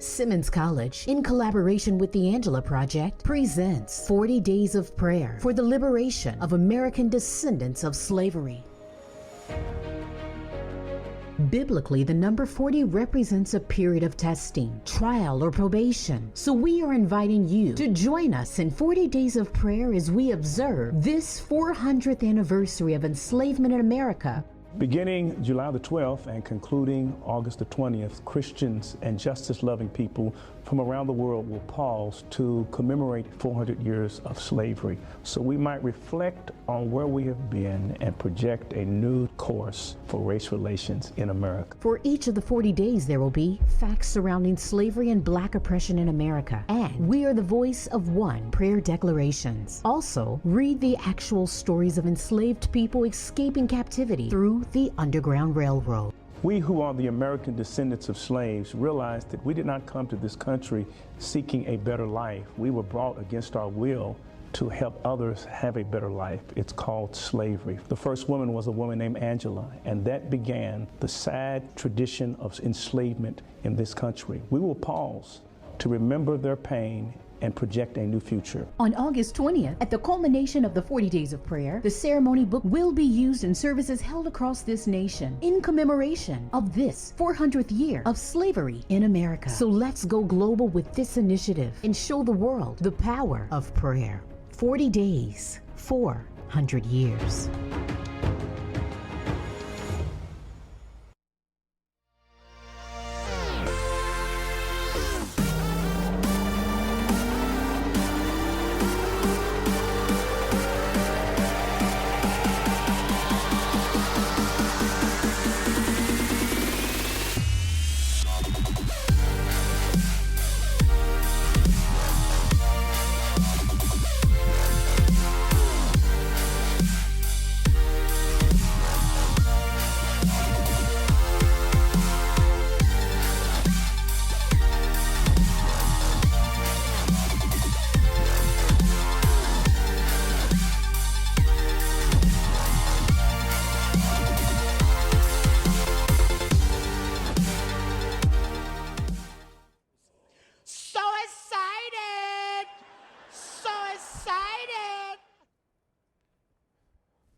Simmons College, in collaboration with the Angela Project, presents 40 Days of Prayer for the Liberation of American Descendants of Slavery. Biblically, the number 40 represents a period of testing, trial, or probation. So we are inviting you to join us in 40 Days of Prayer as we observe this 400th anniversary of enslavement in America. Beginning July the 12th and concluding August the 20th, Christians and justice-loving people from around the world will pause to commemorate 400 years of slavery, so we might reflect on where we have been and project a new course for race relations in America. For each of the 40 days, there will be facts surrounding slavery and Black oppression in America, and we are the voice of one prayer declarations. Also, read the actual stories of enslaved people escaping captivity through the Underground Railroad. We who are the American descendants of slaves realize that we did not come to this country seeking a better life. We were brought against our will to help others have a better life. It's called slavery. The first woman was a woman named Angela, and that began the sad tradition of enslavement in this country. We will pause to remember their pain and project a new future. On August 20th, at the culmination of the 40 Days of Prayer, the ceremony book will be used in services held across this nation in commemoration of this 400th year of slavery in America. So let's go global with this initiative and show the world the power of prayer. 40 days, 400 years.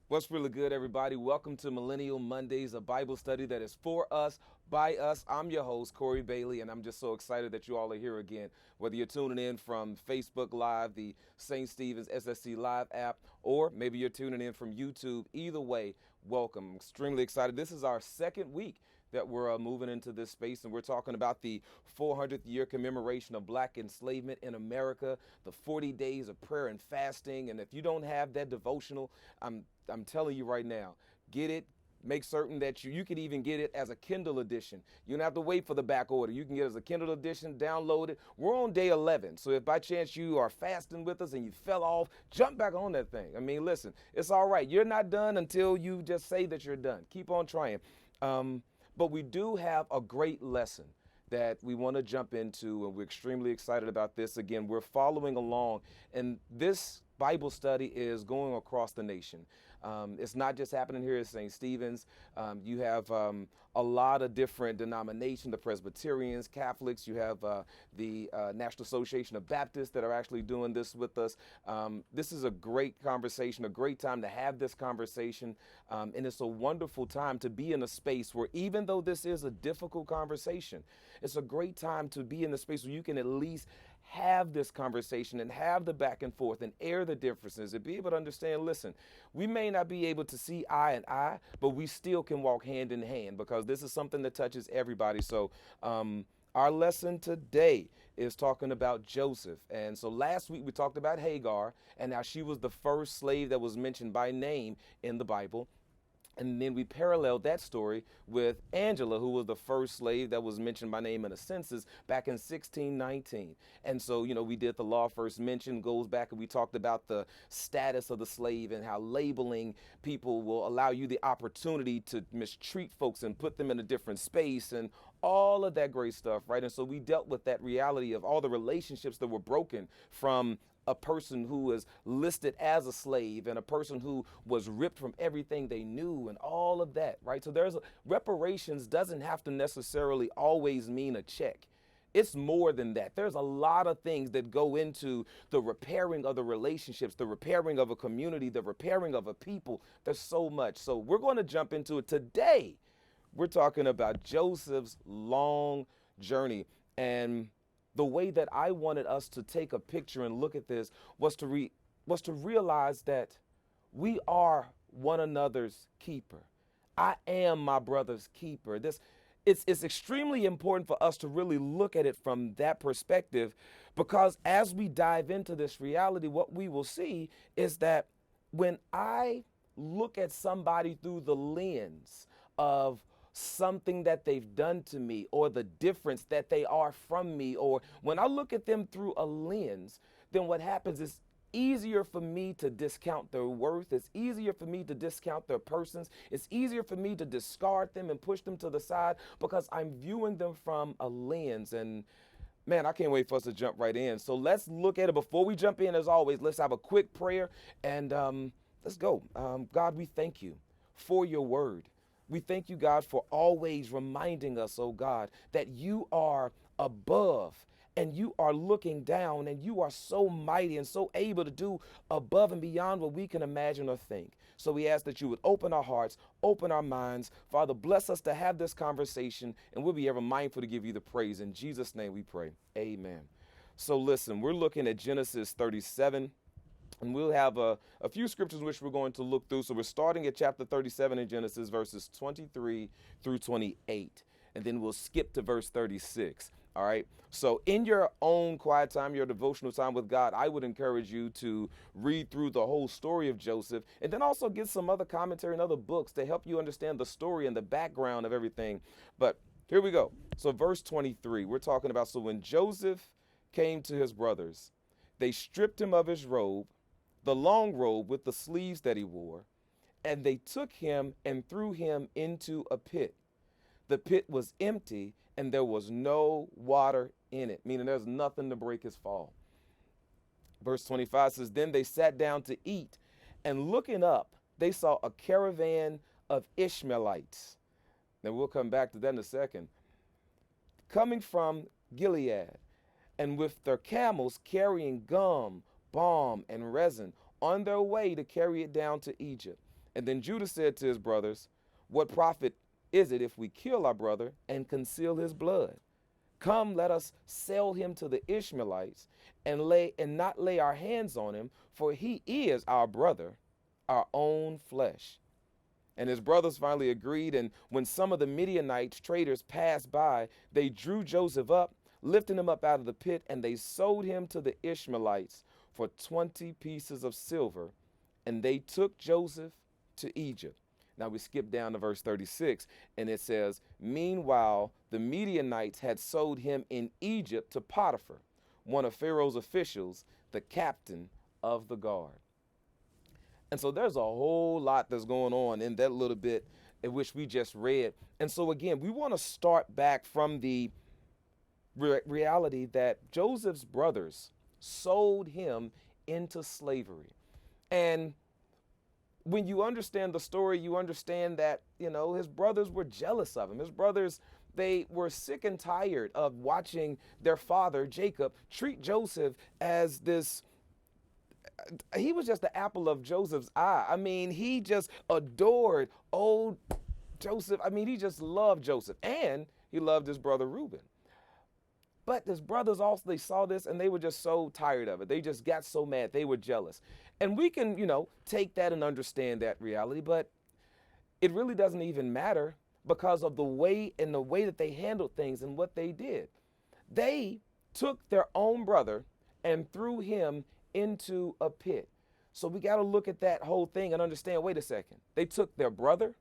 What's really good, everybody? Welcome to Millennial Mondays, a Bible study that is for us, by us. I'm your host, Corey Bailey, and I'm just so excited that you all are here again. Whether you're tuning in from Facebook Live, the St. Stephen's SSC Live app, or maybe you're tuning in from YouTube, either way, welcome. I'm extremely excited. This is our second week that we're moving into this space, and we're talking about the 400th year commemoration of Black enslavement in America, the 40 days of prayer and fasting. And if you don't have that devotional, I'm telling you right now, get it. Make certain that you can even get it as a Kindle edition. You don't have to wait for the back order. You can get it as a Kindle edition, download it. We're on day 11, so if by chance you are fasting with us and you fell off, jump back on that thing. I mean, listen, it's all right. You're not done until you just say that you're done. Keep on trying. But we do have a great lesson that we want to jump into, and we're extremely excited about this. Again, we're following along, and this Bible study is going across the nation. It's not just happening here at St. Stephen's. You have a lot of different denominations, the Presbyterians, Catholics. You have the National Association of Baptists that are actually doing this with us. This is a great conversation, a great time to have this conversation. And it's a wonderful time to be in a space where, even though this is a difficult conversation, it's a great time to be in the space where you can at least have this conversation and have the back and forth and air the differences and be able to understand, listen, we may not be able to see eye and eye, but we still can walk hand in hand, because this is something that touches everybody. So our lesson today is talking about Joseph. And so last week we talked about Hagar, and how she was the first slave that was mentioned by name in the Bible. And then we paralleled that story with Angela, who was the first slave that was mentioned by name in a census back in 1619. And so, we did the law first mention, goes back, and we talked about the status of the slave and how labeling people will allow you the opportunity to mistreat folks and put them in a different space and all of that great stuff, right? And so we dealt with that reality of all the relationships that were broken from a person who is listed as a slave and a person who was ripped from everything they knew and all of that, right? So reparations doesn't have to necessarily always mean a check. It's more than that. There's a lot of things that go into the repairing of the relationships, the repairing of a community, the repairing of a people. There's so much. So we're going to jump into it today. We're talking about Joseph's long journey. And the way that I wanted us to take a picture and look at this was to realize that we are one another's keeper. I am my brother's keeper. It's extremely important for us to really look at it from that perspective, because as we dive into this reality, what we will see is that when I look at somebody through the lens of something that they've done to me, or the difference that they are from me, or when I look at them through a lens, then what happens is easier for me to discount their worth. It's easier for me to discount their persons. It's easier for me to discard them and push them to the side, because I'm viewing them from a lens. And man, I can't wait for us to jump right in. So let's look at it. Before we jump in, as always, let's have a quick prayer and let's go. God, we thank you for your word. We thank you, God, for always reminding us, oh God, that you are above and you are looking down, and you are so mighty and so able to do above and beyond what we can imagine or think. So we ask that you would open our hearts, open our minds. Father, bless us to have this conversation, and we'll be ever mindful to give you the praise. In Jesus' name we pray. Amen. So listen, we're looking at Genesis 37. And we'll have a few scriptures which we're going to look through. So we're starting at chapter 37 in Genesis, verses 23 through 28. And then we'll skip to verse 36. All right. So in your own quiet time, your devotional time with God, I would encourage you to read through the whole story of Joseph, and then also get some other commentary and other books to help you understand the story and the background of everything. But here we go. So verse 23, we're talking about, so when Joseph came to his brothers, they stripped him of his robe, the long robe with the sleeves that he wore, and they took him and threw him into a pit. The pit was empty, and there was no water in it, meaning there's nothing to break his fall. Verse 25 says, then they sat down to eat, and looking up, they saw a caravan of Ishmaelites. Now we'll come back to that in a second. Coming from Gilead, and with their camels carrying gum, balm, and resin on their way to carry it down to Egypt. And then Judah said to his brothers, what profit is it if we kill our brother and conceal his blood? Come, let us sell him to the Ishmaelites and not lay our hands on him, for he is our brother, our own flesh. And his brothers finally agreed, and when some of the Midianites traders passed by, they drew Joseph up, lifting him up out of the pit, and they sold him to the Ishmaelites for 20 pieces of silver, and they took Joseph to Egypt. Now we skip down to verse 36, and it says, meanwhile, the Midianites had sold him in Egypt to Potiphar, one of Pharaoh's officials, the captain of the guard. And so there's a whole lot that's going on in that little bit in which we just read. And so again, we want to start back from the reality that Joseph's brothers sold him into slavery. And when you understand the story, you understand that, his brothers were jealous of him. His brothers, they were sick and tired of watching their father, Jacob, treat Joseph as this. He was just the apple of Joseph's eye. I mean, he just adored old Joseph. I mean, he just loved Joseph, and he loved his brother Reuben. But his brothers also, they saw this and they were just so tired of it. They just got so mad. They were jealous. And we can, take that and understand that reality, but it really doesn't even matter because of the way that they handled things and what they did. They took their own brother and threw him into a pit. So we got to look at that whole thing and understand, wait a second. They took their brother.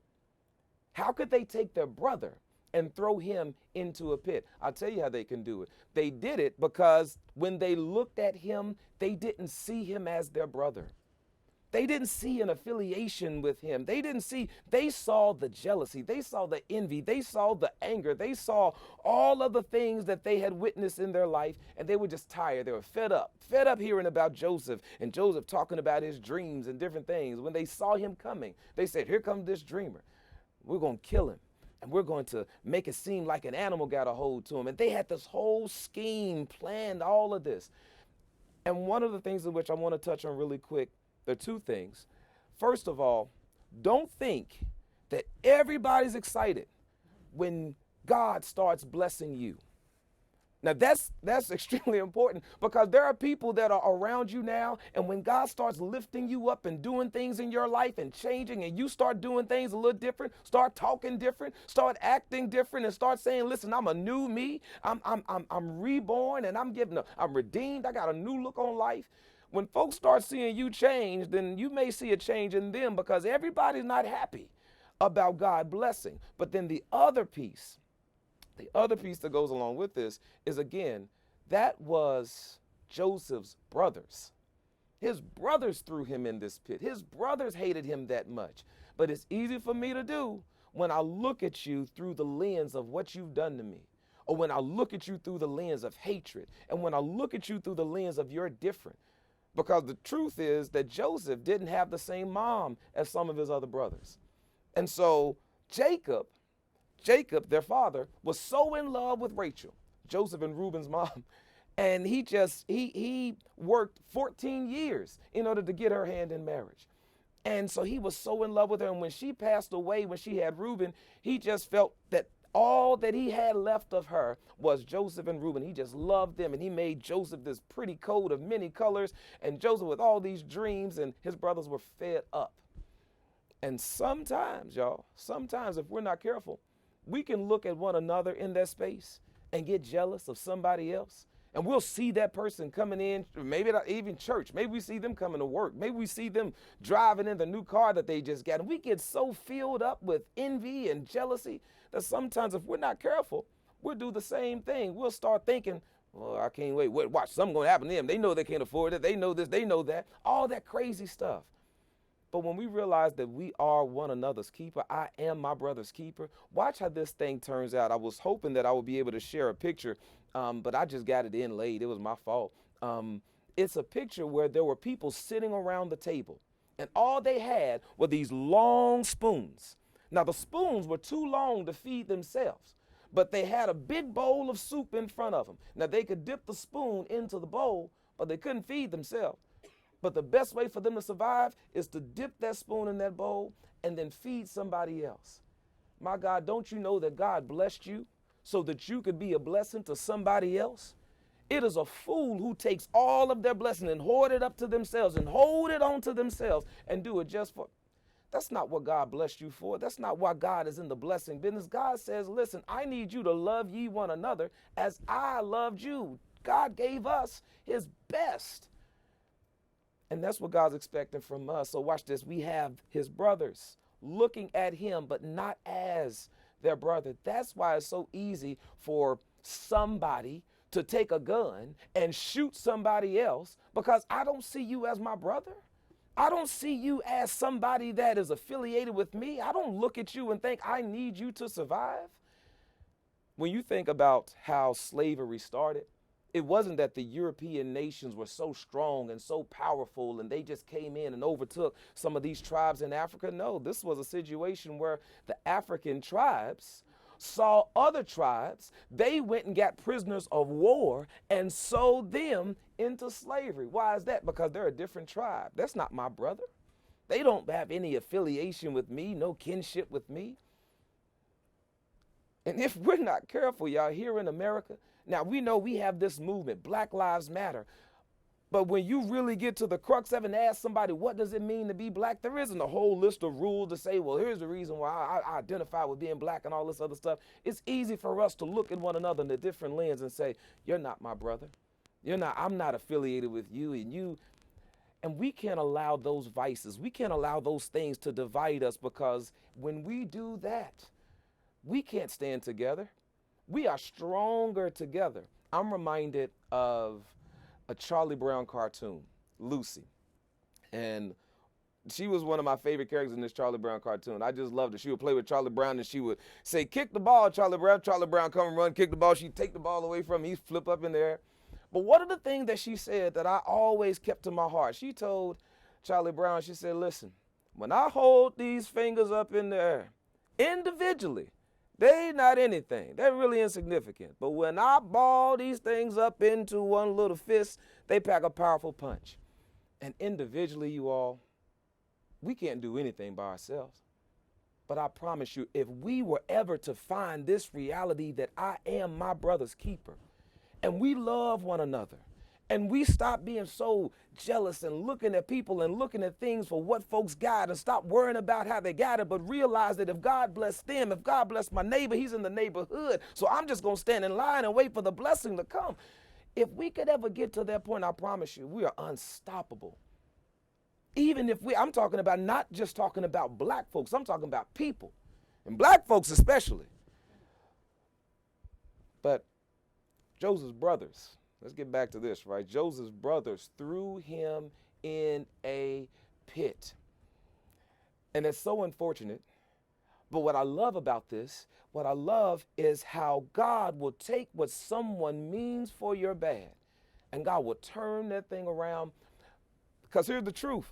How could they take their brother and throw him into a pit? I'll tell you how they can do it. They did it because when they looked at him, they didn't see him as their brother. They didn't see an affiliation with him. They saw the jealousy. They saw the envy. They saw the anger. They saw all of the things that they had witnessed in their life, and they were just tired. They were fed up hearing about Joseph and Joseph talking about his dreams and different things. When they saw him coming, they said, here comes this dreamer. We're going to kill him. And we're going to make it seem like an animal got a hold to him. And they had this whole scheme planned, all of this. And one of the things in which I want to touch on really quick, there are two things. First of all, don't think that everybody's excited when God starts blessing you. Now that's extremely important because there are people that are around you now, and when God starts lifting you up and doing things in your life and changing, and you start doing things a little different, start talking different, start acting different, and start saying, listen, I'm a new me, I'm reborn, and I'm redeemed, I got a new look on life. When folks start seeing you change, then you may see a change in them because everybody's not happy about God blessing. But then the other piece that goes along with this is, again, that was Joseph's brothers. His brothers threw him in this pit. His brothers hated him that much. But it's easy for me to do when I look at you through the lens of what you've done to me, or when I look at you through the lens of hatred, and when I look at you through the lens of you're different. Because the truth is that Joseph didn't have the same mom as some of his other brothers. And so Jacob, their father, was so in love with Rachel, Joseph and Reuben's mom, and he worked 14 years in order to get her hand in marriage. And so he was so in love with her, and when she passed away, when she had Reuben, he just felt that all that he had left of her was Joseph and Reuben. He just loved them, and he made Joseph this pretty coat of many colors, and Joseph with all these dreams, and his brothers were fed up. And sometimes, y'all, if we're not careful, we can look at one another in that space and get jealous of somebody else. And we'll see that person coming in, maybe not even church. Maybe we see them coming to work. Maybe we see them driving in the new car that they just got. And we get so filled up with envy and jealousy that sometimes if we're not careful, we'll do the same thing. We'll start thinking, well, I can't wait. Watch, something's going to happen to them. They know they can't afford it. They know this, they know that. All that crazy stuff. But when we realize that we are one another's keeper, I am my brother's keeper, watch how this thing turns out. I was hoping that I would be able to share a picture, but I just got it in late. It was my fault. It's a picture where there were people sitting around the table, and all they had were these long spoons. Now, the spoons were too long to feed themselves, but they had a big bowl of soup in front of them. Now, they could dip the spoon into the bowl, but they couldn't feed themselves. But the best way for them to survive is to dip that spoon in that bowl and then feed somebody else. My God, don't you know that God blessed you so that you could be a blessing to somebody else? It is a fool who takes all of their blessing and hoard it up to themselves and hold it on to themselves and do it just for. That's not what God blessed you for. That's not why God is in the blessing business. God says, listen, I need you to love ye one another as I loved you. God gave us his best. And that's what God's expecting from us. So watch this. We have his brothers looking at him, but not as their brother. That's why it's so easy for somebody to take a gun and shoot somebody else, because I don't see you as my brother. I don't see you as somebody that is affiliated with me. I don't look at you and think I need you to survive. When you think about how slavery started, It wasn't that the European nations were so strong and so powerful and they just came in and overtook some of these tribes in Africa. No, this was a situation where the African tribes saw other tribes. They went and got prisoners of war and sold them into slavery. Why is that? Because they're a different tribe. That's not my brother. They don't have any affiliation with me, no kinship with me. And if we're not careful, y'all, here in America, now we know we have this movement, Black Lives Matter. But when you really get to the crux of it and ask somebody, what does it mean to be black? There isn't a whole list of rules to say, well, here's the reason why I identify with being black and all this other stuff. It's easy for us to look at one another in a different lens and say, you're not my brother. I'm not affiliated with you and we can't allow those vices. We can't allow those things to divide us, because when we do that, we can't stand together. We are stronger together. I'm reminded of a Charlie Brown cartoon, Lucy. And she was one of my favorite characters in this Charlie Brown cartoon. I just loved her. She would play with Charlie Brown and she would say, kick the ball, Charlie Brown. Charlie Brown come and run, kick the ball. She'd take the ball away from him. He'd flip up in the air. But one of the things that she said that I always kept to my heart, she told Charlie Brown, she said, listen, when I hold these fingers up in the air, individually, they not anything. They're really insignificant. But when I ball these things up into one little fist, they pack a powerful punch. And individually, you all, we can't do anything by ourselves. But I promise you, if we were ever to find this reality that I am my brother's keeper, and we love one another, and we stop being so jealous and looking at people and looking at things for what folks got, and stop worrying about how they got it, but realize that if God bless them, if God bless my neighbor, he's in the neighborhood, so I'm just going to stand in line and wait for the blessing to come. If we could ever get to that point, I promise you, we are unstoppable. Even if I'm talking about, not just talking about black folks, I'm talking about people, and black folks especially. But Joseph's brothers, let's get back to this, right? Joseph's brothers threw him in a pit. And it's so unfortunate. But what I love about this, what I love is how God will take what someone means for your bad, and God will turn that thing around. Because here's the truth.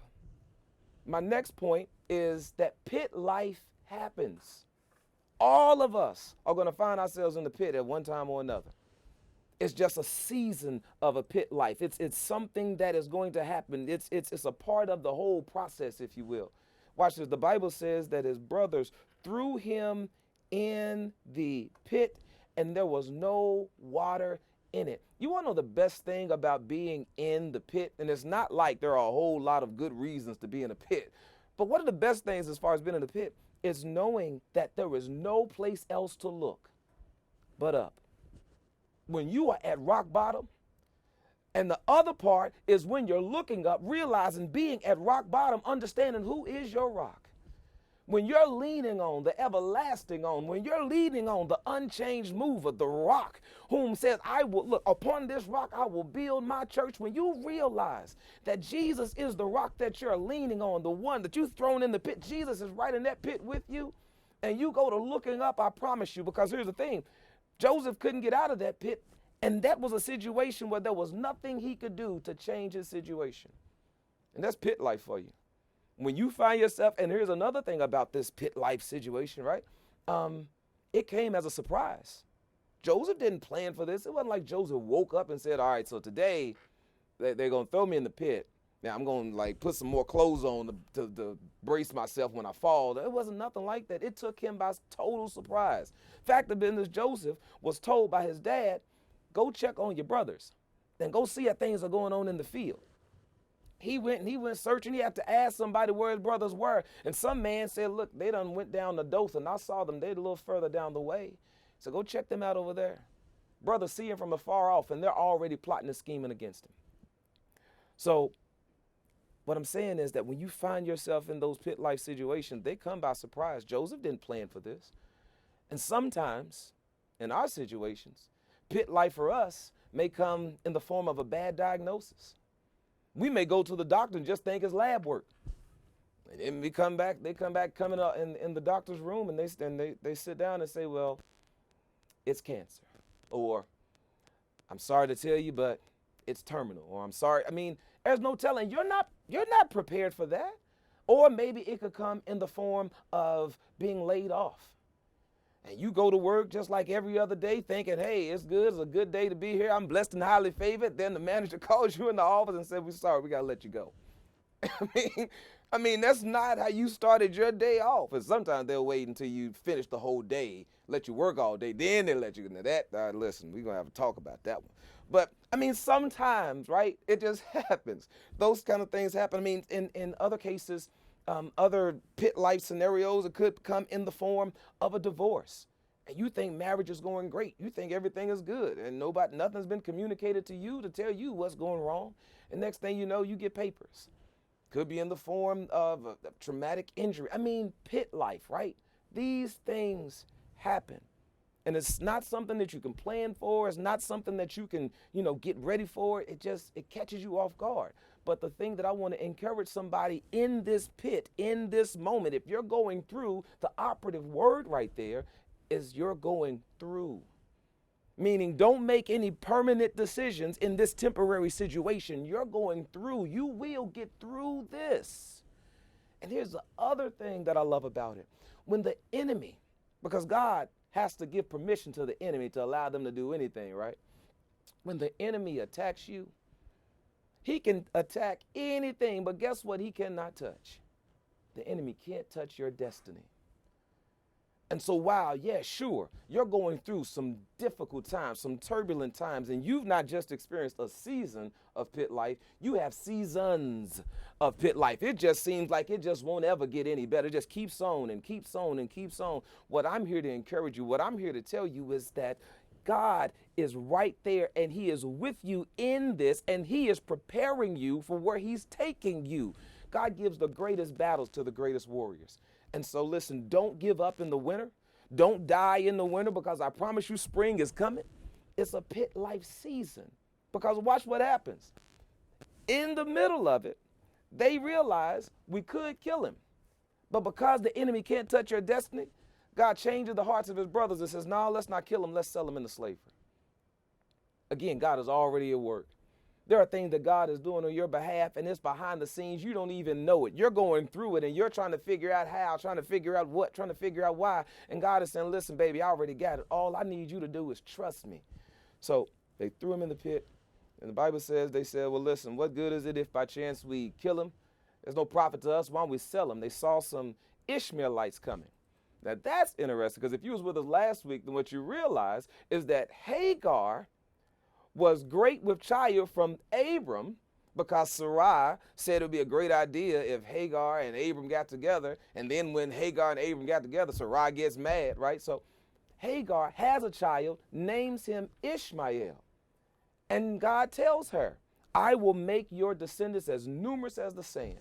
My next point is that pit life happens. All of us are going to find ourselves in the pit at one time or another. It's just a season of a pit life. It's something that is going to happen. It's a part of the whole process, if you will. Watch this. The Bible says that his brothers threw him in the pit, and there was no water in it. You want to know the best thing about being in the pit? And it's not like there are a whole lot of good reasons to be in a pit. But one of the best things as far as being in the pit is knowing that there is no place else to look but up. When you are at rock bottom, and the other part is when you're looking up, realizing being at rock bottom, understanding who is your rock. When you're leaning on the everlasting on, when you're leaning on the unchanged mover, the rock, whom says, I will look upon this rock, I will build my church. When you realize that Jesus is the rock that you're leaning on, the one that you've thrown in the pit, Jesus is right in that pit with you, and you go to looking up, I promise you, because here's the thing, Joseph couldn't get out of that pit, and that was a situation where there was nothing he could do to change his situation. And that's pit life for you. When you find yourself, and here's another thing about this pit life situation, right? It came as a surprise. Joseph didn't plan for this. It wasn't like Joseph woke up and said, all right, so today they're going to throw me in the pit. Now I'm going to like put some more clothes on to brace myself when I fall. It wasn't nothing like that. It took him by total surprise. Fact of business, Joseph was told by his dad, go check on your brothers. Then go see how things are going on in the field. He went searching. He had to ask somebody where his brothers were. And some man said, look, they done went down to Dothan. I saw them. They're a little further down the way. So go check them out over there. Brothers see him from afar off, and they're already plotting and scheming against him. So what I'm saying is that when you find yourself in those pit life situations, they come by surprise. Joseph didn't plan for this. And sometimes in our situations, pit life for us may come in the form of a bad diagnosis. We may go to the doctor and just think it's lab work. And then they come back coming up in the doctor's room, and they sit down and say, well, it's cancer. Or I'm sorry to tell you, but it's terminal. Or I'm sorry. I mean, there's no telling. You're not prepared for that. Or maybe it could come in the form of being laid off. And you go to work just like every other day thinking, hey, it's good. It's a good day to be here. I'm blessed and highly favored. Then the manager calls you in the office and says, we're sorry, we got to let you go. I mean, that's not how you started your day off. And sometimes they'll wait until you finish the whole day, let you work all day, then they let you. Now listen, we're going to have to talk about that one. But, I mean, sometimes, right, it just happens. Those kind of things happen. I mean, in other cases, other pit life scenarios, it could come in the form of a divorce. And you think marriage is going great. You think everything is good. And nothing's been communicated to you to tell you what's going wrong. And next thing you know, you get papers. Could be in the form of a traumatic injury. I mean, pit life, right? These things happen. And it's not something that you can plan for. It's not something that you can, get ready for. It catches you off guard. But the thing that I want to encourage somebody in this pit, in this moment, if you're going through, the operative word right there is you're going through. Meaning, don't make any permanent decisions in this temporary situation. You're going through. You will get through this. And here's the other thing that I love about it. When the enemy, because God has to give permission to the enemy to allow them to do anything, right? When the enemy attacks you, he can attack anything, but guess what he cannot touch? The enemy can't touch your destiny. And so while, yeah, sure, you're going through some difficult times, some turbulent times, and you've not just experienced a season of pit life, you have seasons of pit life. It just seems like it just won't ever get any better. It just keeps on and keeps on and keeps on. What I'm here to encourage you, what I'm here to tell you is that God is right there and he is with you in this, and he is preparing you for where he's taking you. God gives the greatest battles to the greatest warriors. And so listen, don't give up in the winter. Don't die in the winter, because I promise you spring is coming. It's a pit life season, because watch what happens. In the middle of it, they realize we could kill him. But because the enemy can't touch your destiny, God changes the hearts of his brothers and says, no, let's not kill him. Let's sell him into slavery. Again, God is already at work. There are things that God is doing on your behalf, and it's behind the scenes. You don't even know it. You're going through it, and you're trying to figure out how, trying to figure out what, trying to figure out why. And God is saying, listen, baby, I already got it. All I need you to do is trust me. So they threw him in the pit, and the Bible says, they said, well, listen, what good is it if by chance we kill him? There's no profit to us. Why don't we sell him? They saw some Ishmaelites coming. Now, that's interesting, because if you was with us last week, then what you realize is that Hagar was great with child from Abram, because Sarai said it would be a great idea if Hagar and Abram got together. And then when Hagar and Abram got together, Sarai gets mad, right? So Hagar has a child, names him Ishmael. And God tells her, I will make your descendants as numerous as the sand.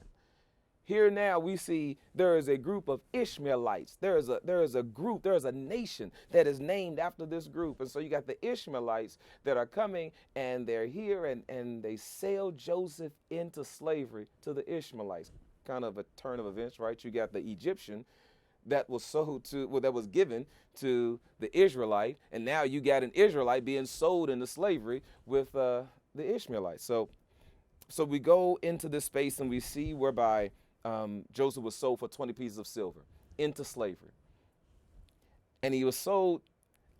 Here now we see there is a group of Ishmaelites. There is a group, there is a nation that is named after this group. And so you got the Ishmaelites that are coming, and they're here, and they sell Joseph into slavery to the Ishmaelites. Kind of a turn of events, right? You got the Egyptian that was that was given to the Israelite, and now you got an Israelite being sold into slavery with the Ishmaelites. So we go into this space, and we see whereby Joseph was sold for 20 pieces of silver into slavery. And he was sold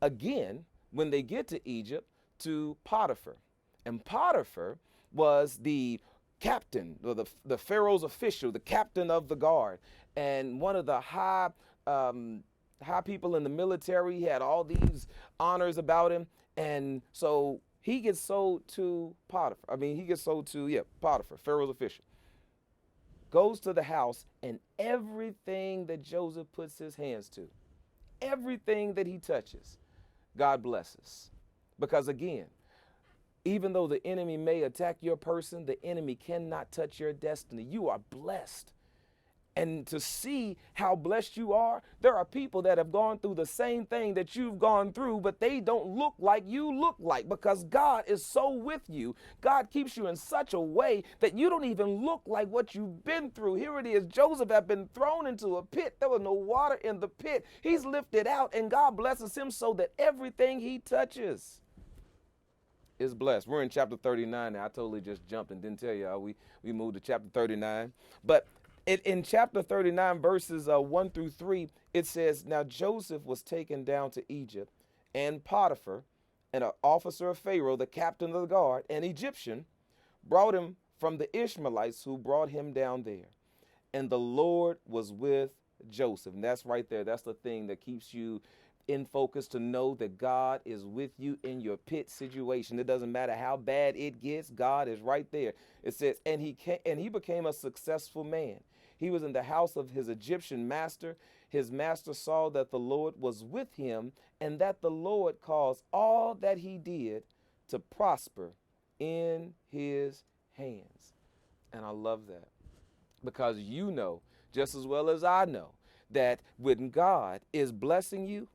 again when they get to Egypt to Potiphar. And Potiphar was the captain, or the Pharaoh's official, the captain of the guard, and one of the high people in the military. He had all these honors about him. And so he gets sold to Potiphar. Potiphar, Pharaoh's official. Goes to the house, and everything that Joseph puts his hands to, everything that he touches, God blesses. Because again, even though the enemy may attack your person, the enemy cannot touch your destiny. You are blessed. And to see how blessed you are, there are people that have gone through the same thing that you've gone through, but they don't look like you look like, because God is so with you. God keeps you in such a way that you don't even look like what you've been through. Here it is. Joseph had been thrown into a pit. There was no water in the pit. He's lifted out, and God blesses him so that everything he touches is blessed. We're in chapter 39 now. I totally just jumped and didn't tell y'all. We moved to chapter 39. But in chapter 39, verses 1 through 3, it says, "Now Joseph was taken down to Egypt, and Potiphar, and an officer of Pharaoh, the captain of the guard, an Egyptian, brought him from the Ishmaelites who brought him down there. And the Lord was with Joseph." And that's right there. That's the thing that keeps you in focus, to know that God is with you in your pit situation. It doesn't matter how bad it gets, God is right there. It says, and he became a successful man. He was in the house of his Egyptian master. His master saw that the Lord was with him, and that the Lord caused all that he did to prosper in his hands. And I love that, because you know, just as well as I know, that when God is blessing you,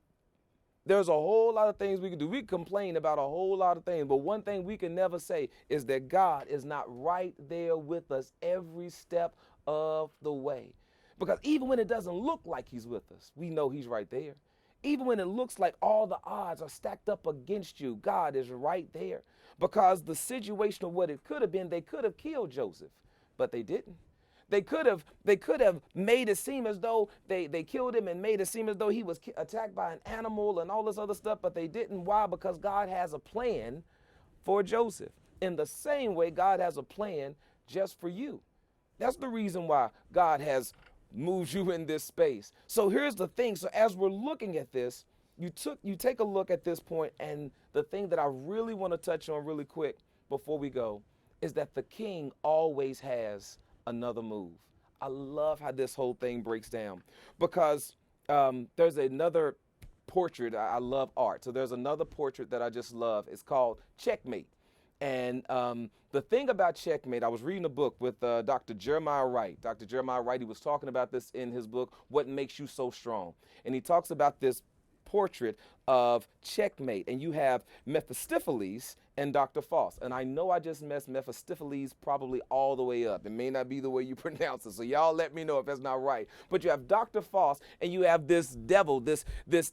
there's a whole lot of things we can do. We can complain about a whole lot of things, but one thing we can never say is that God is not right there with us every step of the way. Because even when it doesn't look like he's with us, we know he's right there. Even when it looks like all the odds are stacked up against you, God is right there. Because the situation of what it could have been, they could have killed Joseph, but they didn't. They could have made it seem as though they killed him and made it seem as though he was attacked by an animal and all this other stuff, but they didn't. Why? Because God has a plan for Joseph. In the same way, God has a plan just for you. That's the reason why God has moved you in this space. So here's the thing. So as we're looking at this, you take a look at this point, and the thing that I really want to touch on really quick before we go is that the king always has another move. I love how this whole thing breaks down, because there's another portrait. I love art. So there's another portrait that I just love. It's called Checkmate. And the thing about Checkmate, I was reading a book with Dr. Jeremiah Wright. Dr. Jeremiah Wright, he was talking about this in his book, What Makes You So Strong? And he talks about this portrait of Checkmate. And you have Mephistopheles and Dr. Faust. And I know I just messed Mephistopheles probably all the way up. It may not be the way you pronounce it, so y'all let me know if that's not right. But you have Dr. Faust, and you have this devil, this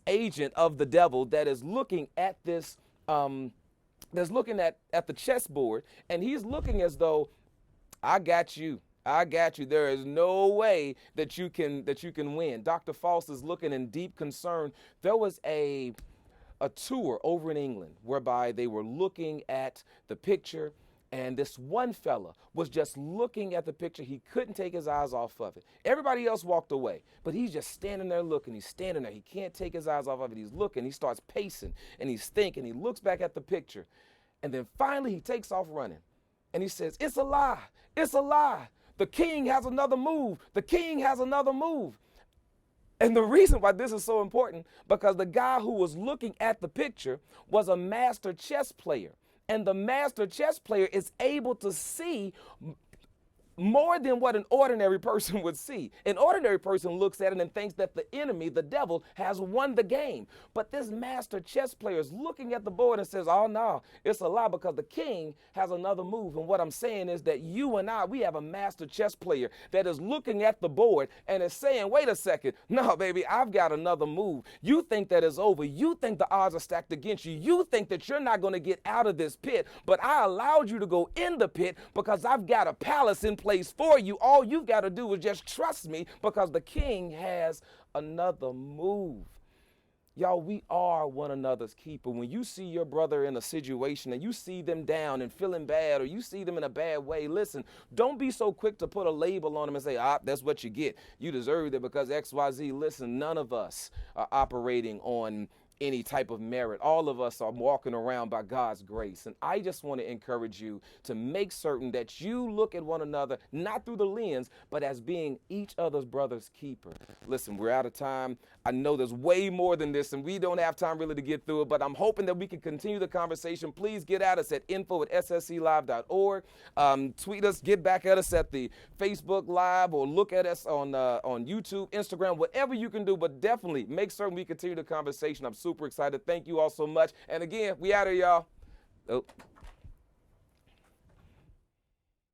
agent of the devil that is looking at this, that's looking at the chessboard, and he's looking as though, I got you. I got you. There is no way that you can win. Dr. Faust is looking in deep concern. There was a tour over in England whereby they were looking at the picture, and this one fella was just looking at the picture. He couldn't take his eyes off of it. Everybody else walked away, but he's just standing there looking. He's standing there. He can't take his eyes off of it. He's looking. He starts pacing, and he's thinking. He looks back at the picture, and then finally he takes off running, and he says, "It's a lie. It's a lie. The king has another move. The king has another move." And the reason why this is so important, because the guy who was looking at the picture was a master chess player. And the master chess player is able to see more than what an ordinary person would see. An ordinary person looks at it and thinks that the enemy, the devil, has won the game. But this master chess player is looking at the board and says, "Oh no, it's a lie, because the king has another move." And what I'm saying is that you and I, we have a master chess player that is looking at the board and is saying, "Wait a second, no baby, I've got another move." You think that it's over. You think the odds are stacked against you. You think that you're not going to get out of this pit, but I allowed you to go in the pit because I've got a palace in place for you. All you've got to do is just trust me, because the king has another move. Y'all, we are one another's keeper. When you see your brother in a situation and you see them down and feeling bad, or you see them in a bad way, listen, don't be so quick to put a label on them and say, that's what you get. You deserve it because XYZ. Listen, none of us are operating on any type of merit. All of us are walking around by God's grace. And I just want to encourage you to make certain that you look at one another, not through the lens, but as being each other's brother's keeper. Listen, we're out of time. I know there's way more than this, and we don't have time really to get through it, but I'm hoping that we can continue the conversation. Please get at us at info@ssclive.org. Tweet us, get back at us at the Facebook Live, or look at us on YouTube, Instagram, whatever you can do, but definitely make certain we continue the conversation. I'm super excited. Thank you all so much. And again, we out of here, y'all. Oh.